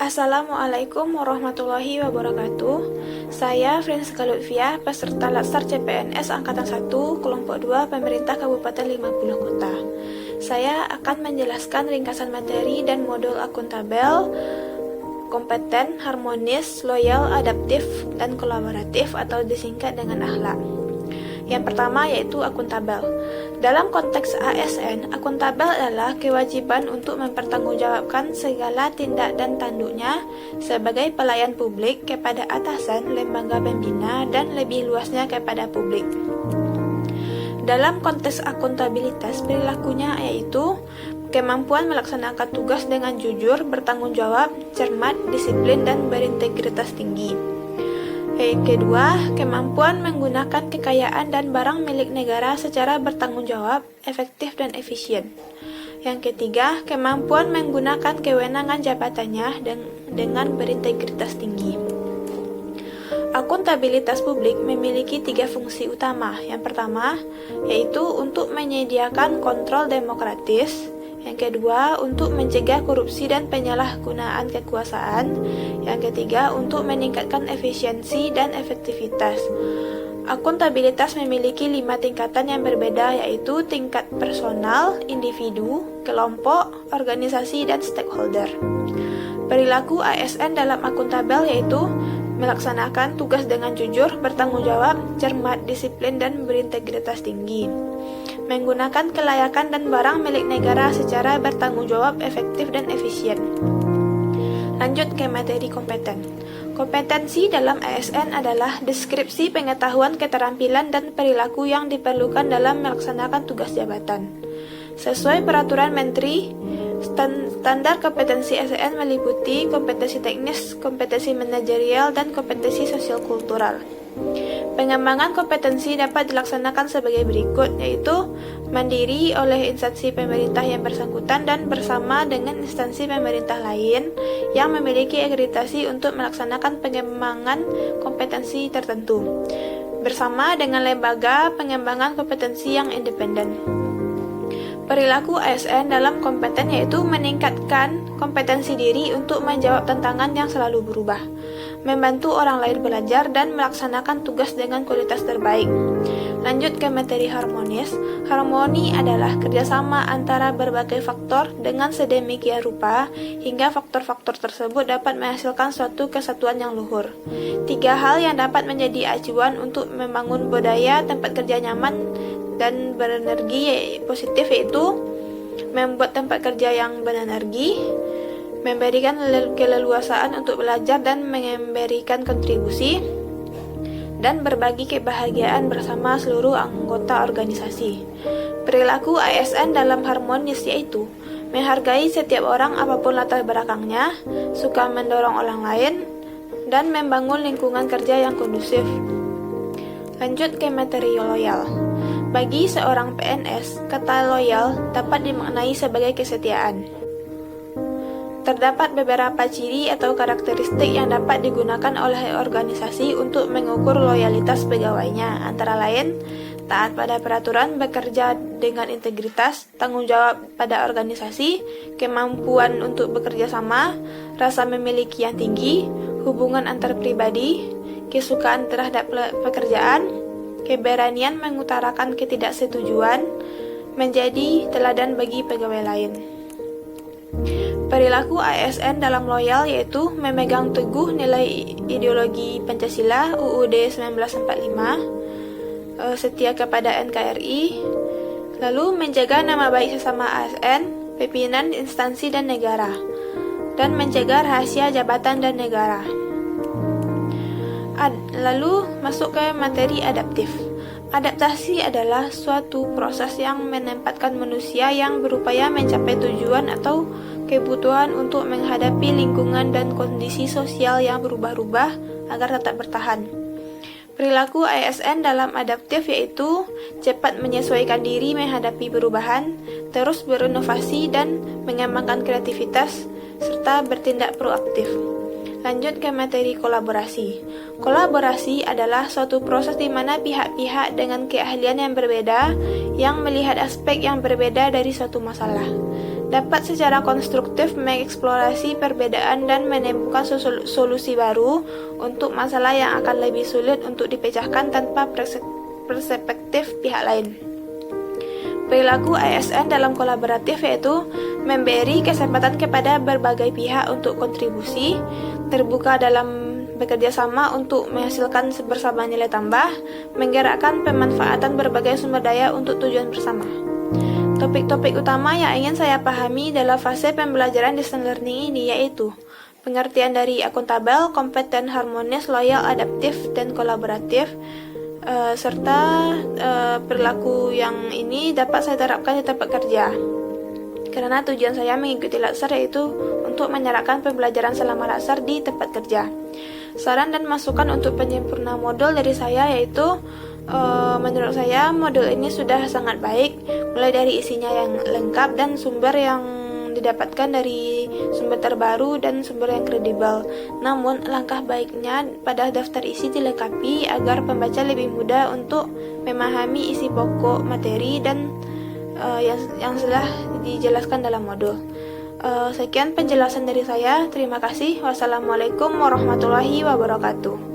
Assalamualaikum warahmatullahi wabarakatuh. Saya Francisca Lutfia, peserta Latsar CPNS Angkatan 1, Kelompok 2, Pemerintah Kabupaten 50 Kota. Saya akan menjelaskan ringkasan materi dan modul akuntabel, kompeten, harmonis, loyal, adaptif, dan kolaboratif atau disingkat dengan akhlak. Yang pertama yaitu akuntabel. Dalam konteks ASN, akuntabel adalah kewajiban untuk mempertanggungjawabkan segala tindak dan tanduknya sebagai pelayan publik kepada atasan, lembaga pembina, dan lebih luasnya kepada publik. Dalam konteks akuntabilitas, perilakunya yaitu kemampuan melaksanakan tugas dengan jujur, bertanggung jawab, cermat, disiplin, dan berintegritas tinggi. Kedua, kemampuan menggunakan kekayaan dan barang milik negara secara bertanggung jawab, efektif, dan efisien. Yang ketiga, kemampuan menggunakan kewenangan jabatannya dengan berintegritas tinggi. Akuntabilitas publik memiliki 3 fungsi utama. Yang pertama, yaitu untuk menyediakan kontrol demokratis. Yang kedua, untuk mencegah korupsi dan penyalahgunaan kekuasaan. Yang ketiga, untuk meningkatkan efisiensi dan efektivitas. Akuntabilitas memiliki 5 tingkatan yang berbeda, yaitu tingkat personal, individu, kelompok, organisasi, dan stakeholder. Perilaku ASN dalam akuntabel yaitu melaksanakan tugas dengan jujur, bertanggung jawab, cermat, disiplin, dan berintegritas tinggi. Menggunakan kelayakan dan barang milik negara secara bertanggung jawab, efektif, dan efisien. Lanjut ke materi kompeten. Kompetensi dalam ASN adalah deskripsi pengetahuan, keterampilan, dan perilaku yang diperlukan dalam melaksanakan tugas jabatan. Sesuai peraturan Menteri, standar kompetensi ASN meliputi kompetensi teknis, kompetensi manajerial, dan kompetensi sosial kultural. Pengembangan kompetensi dapat dilaksanakan sebagai berikut, yaitu mandiri oleh instansi pemerintah yang bersangkutan dan bersama dengan instansi pemerintah lain yang memiliki akreditasi untuk melaksanakan pengembangan kompetensi tertentu, bersama dengan lembaga pengembangan kompetensi yang independen. Perilaku ASN dalam kompeten yaitu meningkatkan kompetensi diri untuk menjawab tantangan yang selalu berubah, membantu orang lain belajar, dan melaksanakan tugas dengan kualitas terbaik. Lanjut ke materi harmonis. Harmoni adalah kerjasama antara berbagai faktor dengan sedemikian rupa hingga faktor-faktor tersebut dapat menghasilkan suatu kesatuan yang luhur. 3 hal yang dapat menjadi acuan untuk membangun budaya tempat kerja nyaman dan berenergi positif yaitu membuat tempat kerja yang berenergi, memberikan keleluasaan untuk belajar dan memberikan kontribusi, dan berbagi kebahagiaan bersama seluruh anggota organisasi. Perilaku ASN dalam harmonis yaitu menghargai setiap orang apapun latar belakangnya, suka mendorong orang lain, dan membangun lingkungan kerja yang kondusif. Lanjut ke materi loyal. Bagi seorang PNS, kata loyal dapat dimaknai sebagai kesetiaan. Terdapat beberapa ciri atau karakteristik yang dapat digunakan oleh organisasi untuk mengukur loyalitas pegawainya, antara lain taat pada peraturan, bekerja dengan integritas, tanggung jawab pada organisasi, kemampuan untuk bekerja sama, rasa memiliki yang tinggi, hubungan antar pribadi, kesukaan terhadap pekerjaan, keberanian mengutarakan ketidaksetujuan, menjadi teladan bagi pegawai lain. Perilaku ASN dalam loyal yaitu memegang teguh nilai ideologi Pancasila UUD 1945, setia kepada NKRI, lalu menjaga nama baik sesama ASN, pimpinan instansi dan negara, dan menjaga rahasia jabatan dan negara. Lalu masuk ke materi adaptif. Adaptasi adalah suatu proses yang menempatkan manusia yang berupaya mencapai tujuan atau kebutuhan untuk menghadapi lingkungan dan kondisi sosial yang berubah-ubah agar tetap bertahan. Perilaku ASN dalam adaptif yaitu cepat menyesuaikan diri menghadapi perubahan, terus berinovasi dan mengembangkan kreativitas, serta bertindak proaktif. Lanjut ke materi kolaborasi. Kolaborasi adalah suatu proses di mana pihak-pihak dengan keahlian yang berbeda yang melihat aspek yang berbeda dari suatu masalah. dapat secara konstruktif mengeksplorasi perbedaan dan menemukan solusi baru untuk masalah yang akan lebih sulit untuk dipecahkan tanpa perspektif pihak lain. Perilaku ASN dalam kolaboratif yaitu memberi kesempatan kepada berbagai pihak untuk kontribusi, terbuka dalam bekerja sama untuk menghasilkan bersama nilai tambah, menggerakkan pemanfaatan berbagai sumber daya untuk tujuan bersama. Topik-topik utama yang ingin saya pahami dalam fase pembelajaran distance learning ini yaitu pengertian dari akuntabel, kompeten, harmonis, loyal, adaptif, dan kolaboratif, serta perilaku yang ini dapat saya terapkan di tempat kerja. Karena tujuan saya mengikuti Latsar yaitu untuk menyerahkan pembelajaran selama Latsar di tempat kerja. Saran dan masukan untuk penyempurna modul dari saya yaitu menurut saya modul ini sudah sangat baik, mulai dari isinya yang lengkap dan sumber yang didapatkan dari sumber terbaru dan sumber yang kredibel. Namun langkah baiknya pada daftar isi dilengkapi agar pembaca lebih mudah untuk memahami isi pokok materi dan yang sudah dijelaskan dalam modul. Sekian penjelasan dari saya. Terima kasih. Wassalamualaikum warahmatullahi wabarakatuh.